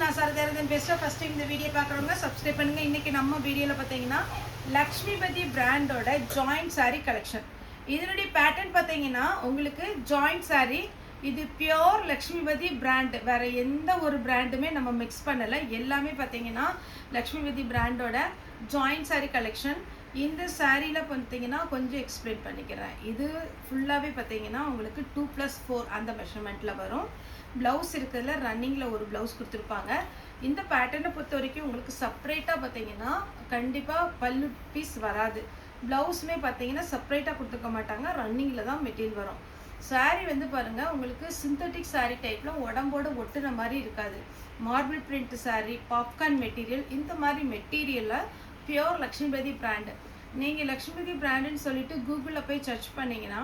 நான் சரதரதன் பேசுகிறேன். First time இந்த வீடியோ பார்க்குறவங்க சப்ஸ்கிரைப் பண்ணுங்கள். இன்றைக்கி நம்ம வீடியோவில் பார்த்தீங்கன்னா லக்ஷ்மிபதி பிராண்டோட ஜாயிண்ட் சாரீ கலெக்ஷன். இதனுடைய பேட்டர்ன் பார்த்தீங்கன்னா உங்களுக்கு ஜாயிண்ட் சாரீ. இது பியோர் லக்ஷ்மிபதி பிராண்டு, வேறு எந்த ஒரு பிராண்டுமே நம்ம மிக்ஸ் பண்ணலை. எல்லாமே பார்த்தீங்கன்னா லக்ஷ்மிபதி பிராண்டோட ஜாயிண்ட் சாரீ கலெக்ஷன். இந்த சாரியில் பார்த்தீங்கன்னா கொஞ்சம் எக்ஸ்பிளைன் பண்ணிக்கிறேன். இது ஃபுல்லாகவே பார்த்தீங்கன்னா உங்களுக்கு 2+4 அந்த மெஷர்மெண்ட்டில் வரும். ப்ளவுஸ் இருக்கிறதுல ரன்னிங்கில் ஒரு ப்ளவுஸ் கொடுத்துருப்பாங்க. இந்த பேட்டர்னை பொறுத்த வரைக்கும் உங்களுக்கு செப்ரேட்டாக பார்த்தீங்கன்னா கண்டிப்பாக பல்லு பீஸ் வராது. ப்ளவுஸுமே பார்த்தீங்கன்னா செப்ரேட்டாக கொடுத்துருக்க மாட்டாங்க, ரன்னிங்கில் தான் மெட்டீரியல் வரும். சாரீ வந்து பாருங்கள் உங்களுக்கு சிந்தட்டிக் சாரீ டைப்பில் உடம்போடு ஒட்டுன மாதிரி இருக்காது. Marble print sari, popcorn material, இந்த மாதிரி மெட்டீரியலில் பியோர் லக்ஷ்மிபதி பிராண்டு. நீங்கள் லக்ஷ்மிபதி பிராண்டுன்னு சொல்லிட்டு கூகுளில் போய் சர்ச் பண்ணிங்கன்னா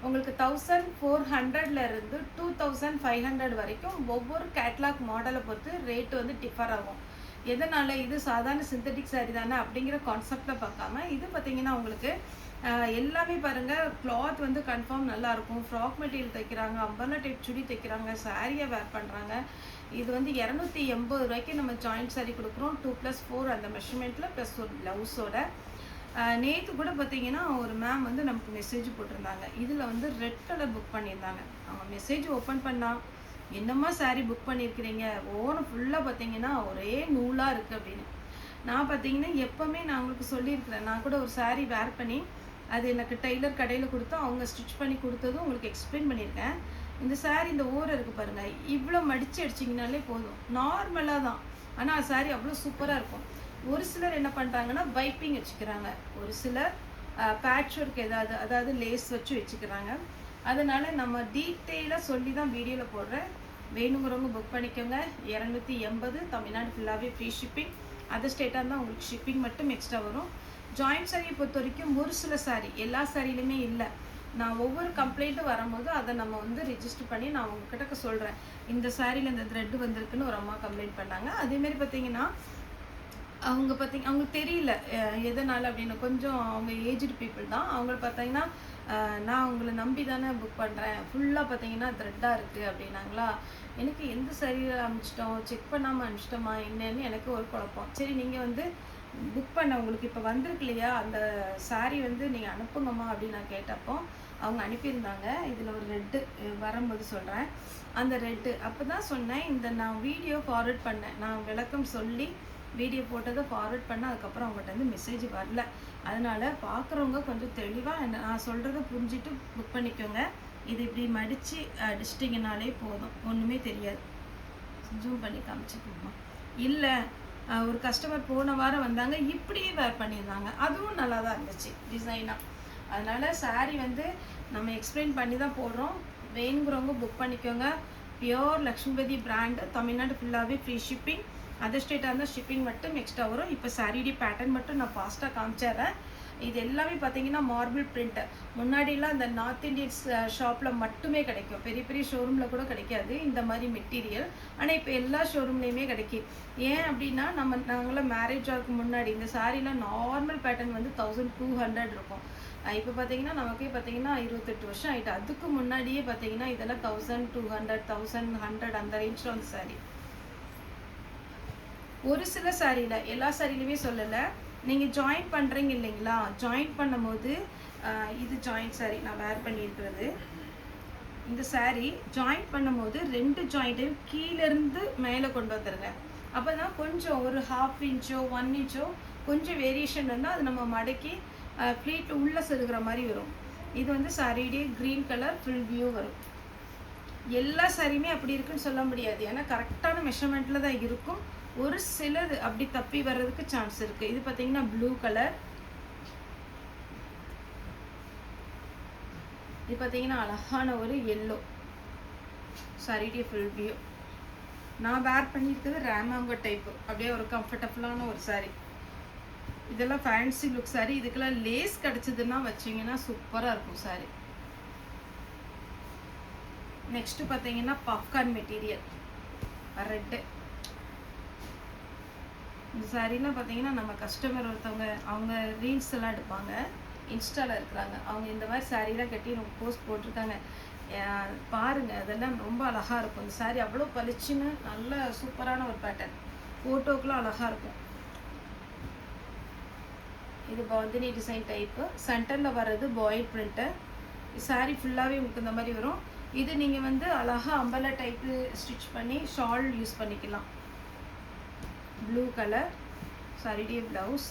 உங்களுக்கு 1400 2500 வரைக்கும் ஒவ்வொரு கேட்லாக் மாடலை பொறுத்து ரேட்டு வந்து டிஃபர் ஆகும். எதனால் இது சாதாரண சிந்தட்டிக் சாரீ தானே அப்படிங்கிற கான்செப்டில் பார்க்காம இது பார்த்திங்கன்னா உங்களுக்கு எல்லாமே பாருங்கள் கிளாத் வந்து கன்ஃபார்ம் நல்லாயிருக்கும். ஃப்ராக் மெட்டீரியல் தைக்கிறாங்க, அம்பர்லா டைப் சுடி தைக்கிறாங்க, சாரியை வேர் பண்ணுறாங்க. இது வந்து 280 ரூபாய்க்கு நம்ம ஜாயிண்ட் சாரீ கொடுக்குறோம். 2+4 அந்த மெஷர்மெண்ட்டில் ப்ளஸ் ஒரு ப்ளவுஸோட. நேற்று கூட பார்த்தீங்கன்னா ஒரு மேம் வந்து நமக்கு மெசேஜ் போட்டிருந்தாங்க. இதில் வந்து ரெட் கலர் புக் பண்ணியிருந்தாங்க. அவங்க மெசேஜ் ஓப்பன் பண்ணால் என்னம்மா சாரீ புக் பண்ணியிருக்கிறீங்க, ஓரம் ஃபுல்லாக பார்த்தீங்கன்னா ஒரே நூலாக இருக்குது அப்படின்னு. நான் பார்த்தீங்கன்னா எப்போவுமே நான் உங்களுக்கு சொல்லியிருக்கிறேன். நான் கூட ஒரு சாரீ வேர் பண்ணி அது எனக்கு டெய்லர் கடையில் கொடுத்தா அவங்க ஸ்டிச் பண்ணி கொடுத்ததும் உங்களுக்கு எக்ஸ்பிளைன் பண்ணியிருக்கேன். இந்த சாரீ இந்த ஓரம் இருக்குது பாருங்கள், இவ்வளோ மடித்து அடிச்சிங்கனாலே போதும், நார்மலாக தான். ஆனால் சாரீ அவ்வளோ சூப்பராக இருக்கும். ஒரு சிலர் என்ன பண்ணுறாங்கன்னா வைப்பிங் வச்சுக்கிறாங்க, ஒரு சிலர் பேட்ச் ஒர்க் அதாவது லேஸ் வச்சு வச்சுக்கிறாங்க. அதனால் நம்ம டீட்டெயிலாக சொல்லி தான் வீடியோவில் போடுறேன். வேணுங்கிறவங்க புக் பண்ணிக்கோங்க. 280 தமிழ்நாடு ஃபுல்லாகவே ஃப்ரீ ஷிப்பிங். அதர் ஸ்டேட்டாக இருந்தால் உங்களுக்கு ஷிப்பிங் மட்டும் எக்ஸ்ட்ரா வரும். ஜாயிண்ட் சாரியை பொறுத்த வரைக்கும் ஒரு சில சாரீ, எல்லா சாரிலையுமே இல்லை. நான் ஒவ்வொரு கம்ப்ளைண்ட்டும் வரும்போது அதை நம்ம வந்து ரிஜிஸ்டர் பண்ணி நான் உங்ககிட்ட சொல்கிறேன். இந்த சாரியில் இந்த த்ரெட்டு வந்திருக்குன்னு ஒரு அம்மா கம்ப்ளைண்ட் பண்ணாங்க. அதேமாரி பார்த்தீங்கன்னா அவங்களுக்கு தெரியல எதனால் அப்படின்னு. கொஞ்சம் அவங்க ஏஜ்டு பீப்புள் தான். அவங்க பார்த்தீங்கன்னா நான் உங்களை நம்பி தானே புக் பண்ணுறேன், ஃபுல்லாக பார்த்தீங்கன்னா த்ரெட்டாக இருக்குது அப்படின்னாங்களா. எனக்கு எந்த சரியில் அனுப்பிச்சிட்டோம், செக் பண்ணாமல் அனுப்பிச்சிட்டோமா என்னன்னு எனக்கு ஒரு குழப்பம். சரி நீங்கள் வந்து புக் பண்ண உங்களுக்கு இப்போ வந்திருக்கு இல்லையா, அந்த சாரீ வந்து நீங்கள் அனுப்புங்கம்மா அப்படின்னு நான் கேட்டப்போ அவங்க அனுப்பியிருந்தாங்க. இதில் ஒரு ரெட்டு வரும்போது சொல்கிறேன். அந்த ரெட்டு அப்போ தான் சொன்னேன், இந்த நான் வீடியோ ஃபார்வர்ட் பண்ணேன், நான் விளக்கம் சொல்லி வீடியோ போட்டதை ஃபார்வர்ட் பண்ண, அதுக்கப்புறம் அவங்கள்ட்ட வந்து மெசேஜ் வரல. அதனால் பார்க்குறவங்க கொஞ்சம் தெளிவாக நான் சொல்கிறத புரிஞ்சுட்டு புக் பண்ணிக்கோங்க. இது இப்படி மடித்து அடிச்சிட்டிங்கனாலே போதும், ஒன்றுமே தெரியாது. ஜூம் பண்ணி காமிச்சிக்கோமா. இல்லை ஒரு கஸ்டமர் போன வாரம் வந்தாங்க, இப்படியே வேர் பண்ணியிருந்தாங்க, அதுவும் நல்லா தான் இருந்துச்சு டிசைனாக. அதனால் சாரீ வந்து நம்ம எக்ஸ்பிளைன் பண்ணி தான் போடுறோம். வேணுங்கிறவங்க புக் பண்ணிக்கோங்க. பியோர் லக்ஷ்மிபதி பிராண்டு, தமிழ்நாடு ஃபுல்லாகவே ஃப்ரீ ஷிப்பிங். அதர் ஸ்டேட்டாக இருந்தால் ஷிப்பிங் மட்டும் எக்ஸ்ட்ரா வரும். இப்போ சாரீடி பேட்டர்ன் மட்டும் நான் ஃபாஸ்ட்டாக காமிச்சிட்றேன். இது எல்லாமே பார்த்தீங்கன்னா மார்பிள் பிரிண்ட்டு. முன்னாடிலாம் இந்த நார்த் இந்தியன்ஸ் ஷாப்பில் மட்டுமே கிடைக்கும், பெரிய பெரிய ஷோரூமில் கூட கிடைக்காது இந்த மாதிரி மெட்டீரியல். ஆனால் இப்போ எல்லா ஷோரூம்லேயுமே கிடைக்கும். ஏன் அப்படின்னா நாங்களாம் மேரேஜ் ஆகிறதுக்கு முன்னாடி இந்த சாரீலாம் நார்மல் பேட்டர்ன் வந்து 1200 இருக்கும். இப்போ பார்த்தீங்கன்னா நமக்கே பார்த்தீங்கன்னா 28 வருஷம் ஆகிட்டு. அதுக்கு முன்னாடியே பார்த்தீங்கன்னா இதெல்லாம் 1200 1100 அந்த ரேஞ்சில் வந்து சாரீ. ஒரு சில சாரியில், எல்லா சாரிலையுமே சொல்லலை. நீங்கள் ஜாயின் பண்ணுறீங்க இல்லைங்களா, ஜாயின் பண்ணும்போது இது ஜாயிண்ட் சாரீ நான் வேர் பண்ணியிருக்கிறது. இந்த சாரீ ஜாயின் பண்ணும்போது 2 ஜாயிண்ட்டையும் கீழேருந்து மேலே கொண்டு வந்துடுங்க. அப்போ தான் கொஞ்சம் ஒரு 1/2 இன்ச்சோ 1 இன்ச்சோ கொஞ்சம் வேரியேஷன் இருந்தால் அது நம்ம மடக்கி ப்ளீட் உள்ளே செருகிற மாதிரி வரும். இது வந்து சாரியுடைய க்ரீன் கலர் ஃபுல் வியூ வரும். எல்லா சாரியுமே அப்படி இருக்குன்னு சொல்ல முடியாது, ஏன்னா கரெக்டான மெஷர்மெண்ட்டில் தான் இருக்கும். ஒரு சிலது அப்படி தப்பி வர்றதுக்கு சான்ஸ் இருக்குது. இது பார்த்தீங்கன்னா ப்ளூ கலர். இது பார்த்தீங்கன்னா அழகான ஒரு எல்லோ. சாரியுடைய ஃபுல் வியூ. நான் வேர் பண்ணியிருக்கிறது ரேமாங்கோ டைப்பு, அப்படியே ஒரு கம்ஃபர்டபுளான ஒரு சாரீ. இதெல்லாம் ஃபேன்சி லுக் சாரீ. இதுக்கெல்லாம் லேஸ் கிடச்சிதுன்னா வச்சிங்கன்னா சூப்பராக இருக்கும் சாரீ. நெக்ஸ்ட்டு பார்த்தீங்கன்னா பாப்கார்ன் மெட்டீரியல் ரெட்டு. இந்த சாரீலாம் பார்த்தீங்கன்னா நம்ம கஸ்டமர் ஒருத்தவங்க அவங்க ரீல்ஸ் எல்லாம் எடுப்பாங்க, இன்ஸ்டாவில் இருக்கிறாங்க. அவங்க இந்த மாதிரி சாரீலாம் கட்டி நமக்கு போஸ்ட் போட்டிருக்காங்க. பாருங்கள், அதெல்லாம் ரொம்ப அழகாக இருக்கும். இந்த சாரீ அவ்வளோ பளிச்சுன்னு நல்ல சூப்பரான ஒரு பேட்டர்ன், ஃபோட்டோக்கெலாம் அழகாக இருக்கும். இது பாந்தினி டிசைன் டைப்பு, சென்டரில் வர்றது பாயில் பிரிண்ட்டு. சாரீ ஃபுல்லாகவே உங்களுக்கு இந்த மாதிரி வரும். இது நீங்கள் வந்து அழகாக அம்பலா டைப்பு ஸ்டிச் பண்ணி ஷால் யூஸ் பண்ணிக்கலாம். ப்ளூ கலர் சாரிடைய ப்ளவுஸ்,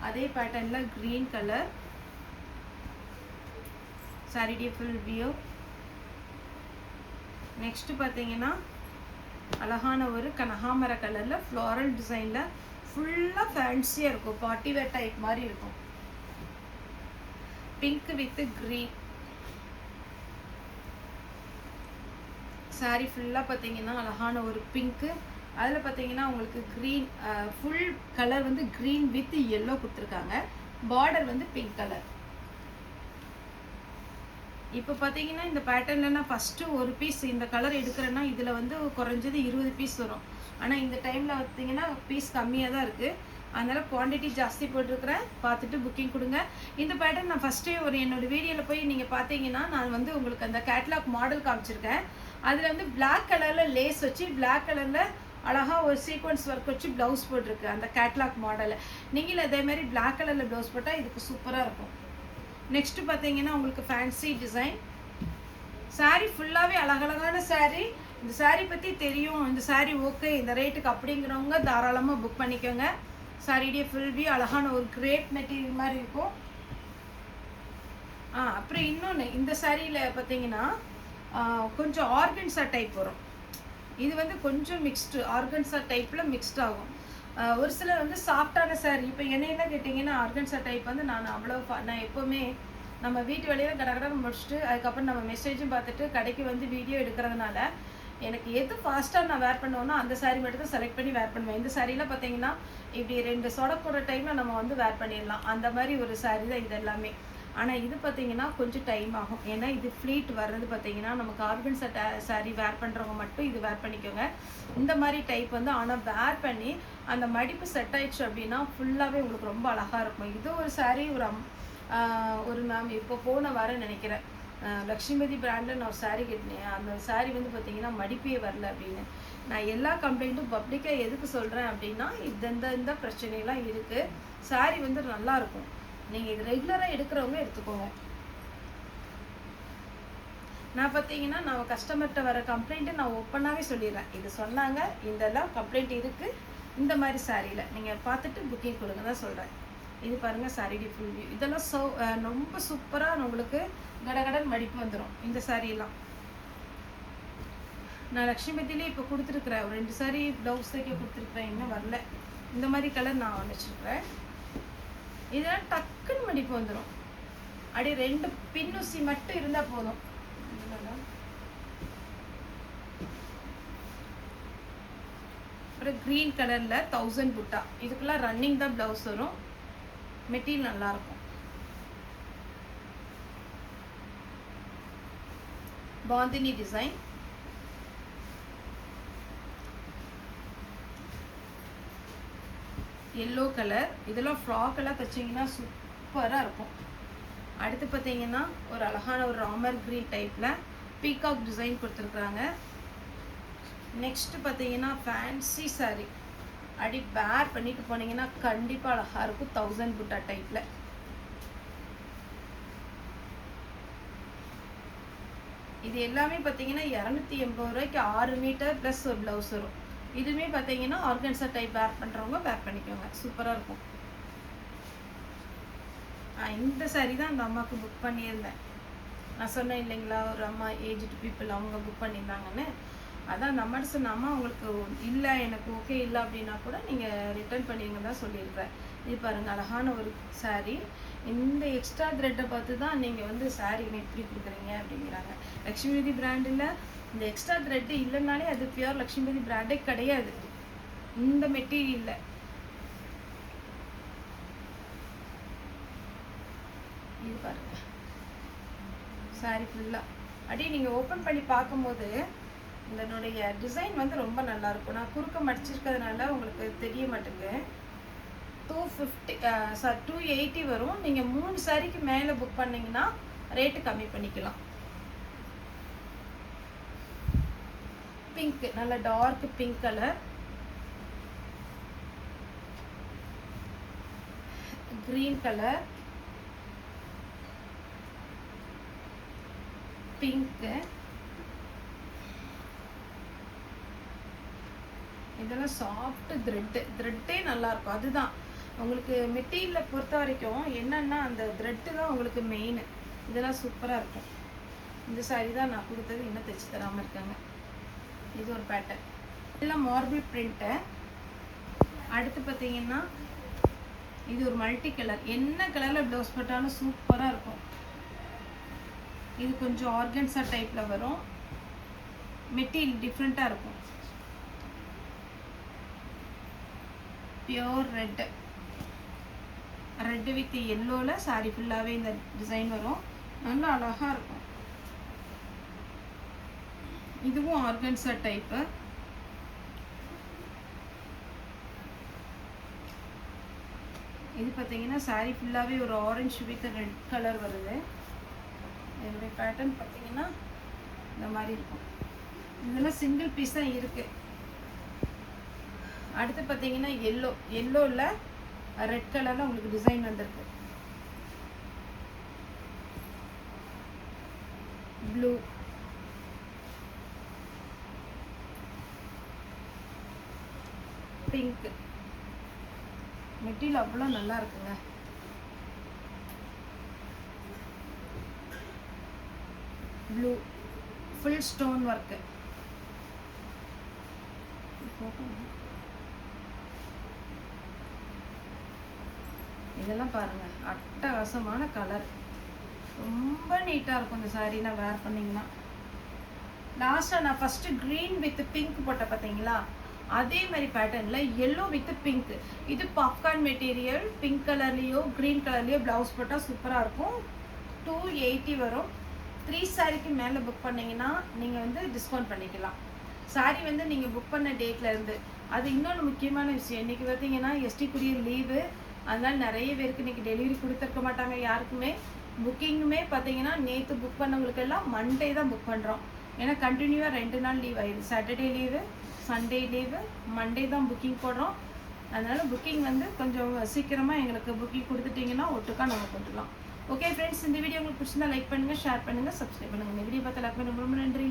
அதே பேட்டர்னில் க்ரீன் கலர் சாரிடைய ஃபுல் வியூ. நெக்ஸ்ட்டு பார்த்தீங்கன்னா அழகான ஒரு கனகாமர கலரில் ஃப்ளாரல் டிசைனில் ஃபுல்லாக ஃபேன்சியாக இருக்கும், பார்ட்டி வேர் டைப் மாதிரி இருக்கும். பிங்க் வித் க்ரீன் சாரீ ஃபுல்லாக பார்த்தீங்கன்னா அழகான ஒரு பிங்க்கு, அதில் பார்த்தீங்கன்னா உங்களுக்கு க்ரீன் ஃபுல் கலர் வந்து க்ரீன் வித் எல்லோ கொடுத்துருக்காங்க. பார்டர் வந்து பிங்க் கலர். இப்போ பார்த்தீங்கன்னா இந்த பேட்டர்னில் நான் ஃபஸ்ட்டு ஒரு பீஸ் இந்த கலர் எடுக்கிறேன்னா இதில் வந்து குறைஞ்சது 20 பீஸ் வரும். ஆனால் இந்த டைமில் பார்த்தீங்கன்னா பீஸ் கம்மியாக தான் இருக்குது. அதனால் குவான்டிட்டி ஜாஸ்தி போட்டிருக்கிறேன், பார்த்துட்டு புக்கிங் கொடுங்க. இந்த பேட்டர்ன் நான் ஃபஸ்ட்டே ஒரு என்னோடய வீடியோவில் போய் நீங்கள் பார்த்தீங்கன்னா நான் வந்து உங்களுக்கு அந்த கேட்லாக் மாடல் காமிச்சிருக்கேன். அதில் வந்து பிளாக் கலரில் லேஸ் வச்சு பிளாக் கலரில் அழகாக ஒரு சீக்வன்ஸ் ஒர்க் வச்சு ப்ளவுஸ் போட்டிருக்கு அந்த கேட்லாக் மாடலில். நீங்களும் அதேமாதிரி பிளாக் கலரில் ப்ளவுஸ் போட்டால் இதுக்கு சூப்பராக இருக்கும். நெக்ஸ்ட்டு பார்த்தீங்கன்னா உங்களுக்கு ஃபேன்சி டிசைன் சாரீ ஃபுல்லாகவே அழகழகான சாரீ. இந்த சாரீ பற்றி தெரியும், இந்த சாரீ ஓகே இந்த ரேட்டுக்கு அப்படிங்கிறவங்க தாராளமாக புக் பண்ணிக்கோங்க. சாரியுடைய ஃபுல் வியூ அழகான ஒரு கிரேப் மெட்டீரியல் மாதிரி இருக்கும். அப்புறம் இன்னொன்று, இந்த சாரியில் பார்த்தீங்கன்னா கொஞ்சம் ஆர்கன்சா டைப் வரும். இது வந்து கொஞ்சம் மிக்ஸ்டு ஆர்கன்சா டைப்பில் மிக்ஸ்ட் ஆகும். ஒரு சிலர் வந்து சாஃப்டான சாரீ, இப்போ என்னையெல்லாம் கேட்டிங்கன்னா ஆர்கன்சா டைப் வந்து நான் நான் எப்போவுமே நம்ம வீட்டு வேலையில் கடகடன்னு முடிச்சுட்டு அதுக்கப்புறம் நம்ம மெசேஜும் பார்த்துட்டு கடைக்கு வந்து வீடியோ எடுக்கிறதுனால எனக்கு எது ஃபாஸ்ட்டாக நான் வேர் பண்ணுவேன்னா அந்த சாரீ மட்டும் தான் செலக்ட் பண்ணி வேர் பண்ணுவேன். இந்த சாரீலாம் பார்த்தீங்கன்னா இப்படி 2 சொடக்கூட டைமில் நம்ம வந்து வேர் பண்ணிடலாம், அந்த மாதிரி ஒரு சாரீ தான் இது எல்லாமே. ஆனால் இது பார்த்தீங்கன்னா கொஞ்சம் டைம் ஆகும். ஏன்னா இது ஃப்ளீட் வர்றது பார்த்தீங்கன்னா நமக்கு ஆர்கன்சா சாரீ வேர் பண்ணுறவங்க மட்டும் இது வேர் பண்ணிக்கோங்க. இந்த மாதிரி டைப் வந்து ஆனால் வேர் பண்ணி அந்த மடிப்பு செட் ஆயிடுச்சு அப்படின்னா ஃபுல்லாகவே உங்களுக்கு ரொம்ப அழகாக இருக்கும். இது ஒரு சாரீ ஒரு மேம் இப்போ போன வாரம் நினைக்கிறேன் லக்ஷ்மிபதி பிராண்டில் நான் ஒரு சாரீ கட்டினேன். அந்த சாரீ வந்து பார்த்தீங்கன்னா மடிப்பே வரல அப்படின்னு. நான் எல்லா கம்ப்ளைண்ட்டும் பப்ளிக்காக எதுக்கு சொல்கிறேன் அப்படின்னா இந்த பிரச்சனைலாம் இருக்குது. சாரீ வந்து நல்லாயிருக்கும், நீங்கள் இது ரெகுலராக எடுக்கிறவங்க எடுத்துக்கோங்க. நான் பார்த்தீங்கன்னா நான் கஸ்டமர்கிட்ட வர கம்ப்ளைண்ட்டு நான் ஓப்பனாகவே சொல்லிடுறேன். இது சொன்னாங்க, இதெல்லாம் கம்ப்ளைண்ட் இருக்குது, இந்த மாதிரி சாரியில் நீங்கள் பார்த்துட்டு புக்கிங் கொடுங்க தான் சொல்கிறேன். இது பாருங்கள் சாரிடி ஃபுல் வியூ. இதெல்லாம் ரொம்ப சூப்பராக உங்களுக்கு கடகடன் மடிப்பு வந்துடும் இந்த சாரியெல்லாம். நான் லக்ஷ்மிபதியிலே இப்போ கொடுத்துருக்குறேன், ஒரு 2 சாரீ ப்ளவுஸ் தைக்க கொடுத்துருக்குறேன், இன்னும் வரல. இந்த மாதிரி கலர் நான் வச்சுருக்குறேன். இதெல்லாம் டக்குன்னு மடிப்பு வந்துடும். அப்படியே 2 பின்னூசி மட்டும் இருந்தால் போதும். அப்புறம் க்ரீன் கலரில் 1000 புட்டா, இதுக்கெல்லாம் ரன்னிங் தான் ப்ளவுஸ் வரும். மெட்டீரியல் நல்லாயிருக்கும். பாந்தினி டிசைன் எல்லோ கலர், இதெல்லாம் ஃப்ராக்கெல்லாம் தைச்சிங்கன்னா சூப்பராக இருக்கும். அடுத்து பார்த்தீங்கன்னா ஒரு அழகான ஒரு ராமர் க்ரீன் டைப்பில் பீகாக் டிசைன் கொடுத்துருக்குறாங்க. நெக்ஸ்ட்டு பார்த்தீங்கன்னா ஃபேன்சி சாரீ, அப்படி வேர் பண்ணிட்டு போனீங்கன்னா கண்டிப்பாக அழகாக இருக்கும். 1000 புட்டா டைப்பில் இது எல்லாமே பார்த்தீங்கன்னா 280 ரூபாய்க்கு 6 மீட்டர் ப்ளஸ் ஒரு ப்ளவுஸ் வரும். இதுவுமே பார்த்தீங்கன்னா ஆர்கன்சா டைப் வேர் பண்ணுறவங்க வேர் பண்ணிக்கோங்க, சூப்பராக இருக்கும். இந்த சாரீ தான் அந்த அம்மாவுக்கு புக் பண்ணியிருந்தேன். நான் சொன்னேன் இல்லைங்களா, ஒரு அம்மா ஏஜ்டு பீப்புள் அவங்க புக் பண்ணியிருந்தாங்கன்னு. அதான் அந்த அம்மாட்ட சொன்ன, அம்மா உங்களுக்கு இல்லை எனக்கு ஓகே இல்லை அப்படின்னா கூட நீங்கள் ரிட்டர்ன் பண்ணிடுங்க தான் சொல்லியிருக்கிறேன். இது பாருங்கள் அழகான ஒரு சாரீ. இந்த எக்ஸ்ட்ரா த்ரெட்டை பார்த்து தான் நீங்கள் வந்து சாரீ எப்படி கொடுக்குறீங்க அப்படிங்கிறாங்க. லக்ஷ்மிபதி பிராண்டில் இந்த எக்ஸ்ட்ரா த்ரெட்டு இல்லைனாலே அது பியூர் லக்ஷ்மிபதி பிராண்டே கிடையாது இந்த மெட்டீரியலில். இது பாருங்க சாரீ ஃபுல்லாக அப்படியே நீங்கள் ஓப்பன் பண்ணி பார்க்கும்போது இதனுடைய டிசைன் வந்து ரொம்ப நல்லாயிருக்கும். நான் குறுக்க மடிச்சிருக்கிறதுனால உங்களுக்கு தெரிய மாட்டேங்குது. 280 வரும். நீங்கள் 3 சாரிக்கு மேலே புக் பண்ணிங்கன்னா ரேட்டு கம்மி பண்ணிக்கலாம். பிங்க், நல்ல dark pink colour, green colour, pink, இதெல்லாம் சாஃப்ட் த்ரெட்டே நல்லா இருக்கும். அதுதான் உங்களுக்கு மெட்டீரியலை பொறுத்த வரைக்கும் என்னன்னா அந்த த்ரெட்டு தான் உங்களுக்கு மெயின். இதெல்லாம் சூப்பராக இருக்கும். இந்த சாரி தான் நான் கொடுத்தது, இன்னும் தைச்சி தராமல் இருக்காங்க. இது ஒரு பேட்டர்ன், இதெல்லாம் மார்பிள் பிரிண்ட்டு. அடுத்து பார்த்தீங்கன்னா இது ஒரு மல்டி கலர், என்ன கலரில் ப்ளவுஸ் போட்டாலும் சூப்பராக இருக்கும். இது கொஞ்சம் ஆர்கன்ஸா டைப்பில் வரும், மெட்டீரியல் டிஃப்ரெண்ட்டாக இருக்கும். பியோர் ரெட் வித் எல்லோவில் சாரி ஃபுல்லாகவே இந்த டிசைன் வரும், நல்லா அழகாக இருக்கும். இதுவும் ஆர்கன்ஸா டைப்பு. இது பார்த்தீங்கன்னா சாரி ஃபுல்லாகவே ஒரு ஆரஞ்சு வித் ரெட் கலர் வருது. இதனுடைய பேட்டர்ன் பார்த்தீங்கன்னா இந்த மாதிரி இருக்கும். இதெல்லாம் சிங்கிள் பீஸ் தான் இருக்குது. அடுத்து பார்த்தீங்கன்னா எல்லோவில் ரெட் கலரில் உங்களுக்கு டிசைன் வந்திருக்கு. ப்ளூ, பிங்க், மெட்டீரியல் அவ்வளோ நல்லா இருக்குங்க. Blue full stone work. இதெல்லாம் பாருங்க, அட்டகாசமான கலர், ரொம்ப நீட்டாக இருக்கும் இந்த சாரீ நான் வேர் பண்ணிங்கன்னா. லாஸ்ட்டாக நான் ஃபஸ்ட்டு க்ரீன் வித் பிங்க் போட்ட பார்த்தீங்களா, அதே மாதிரி பேட்டர்னில் எல்லோ வித் பிங்க். இது பாப்கார்ன் மெட்டீரியல், பிங்க் கலர்லேயோ க்ரீன் கலர்லேயோ ப்ளவுஸ் போட்டால் சூப்பராக இருக்கும். 280 வரும். 3 சாரிக்கு மேலே புக் பண்ணிங்கன்னா நீங்கள் வந்து டிஸ்கவுண்ட் பண்ணிக்கலாம். சாரி வந்து நீங்கள் புக் பண்ண டேட்லேருந்து. அது இன்னொன்று முக்கியமான விஷயம், இன்றைக்கி பார்த்தீங்கன்னா எஸ்டி குரியர் லீவு, அதனால் நிறைய பேருக்கு இன்றைக்கி டெலிவரி கொடுத்துருக்க மாட்டாங்க யாருக்குமே. புக்கிங்குமே பார்த்தீங்கன்னா நேற்று புக் பண்ணவங்களுக்கெல்லாம் மண்டே தான் புக் பண்ணுறோம். ஏன்னா கண்டினியூவாக 2 நாள் லீவ் ஆயிடுது. Saturday leave, Sunday leave, Monday தான் புக்கிங் போடுறோம். அதனால் புக்கிங் வந்து கொஞ்சம் சீக்கிரமாக எங்களுக்கு புக்கிங் கொடுத்துட்டிங்கன்னா ஒட்டுக்கா நம்ம கொடுத்துக்கலாம். ஓகே ஃப்ரெண்ட்ஸ், இந்த வீடியோ உங்களுக்கு பிடிச்சிருந்தா லைக் பண்ணுங்கள், ஷேர் பண்ணுங்கள், சப்ஸ்கிரைப் பண்ணுங்கள். இந்த வீடியோ பார்த்து எல்லாருக்குமே ரொம்ப ரொம்ப நன்றி.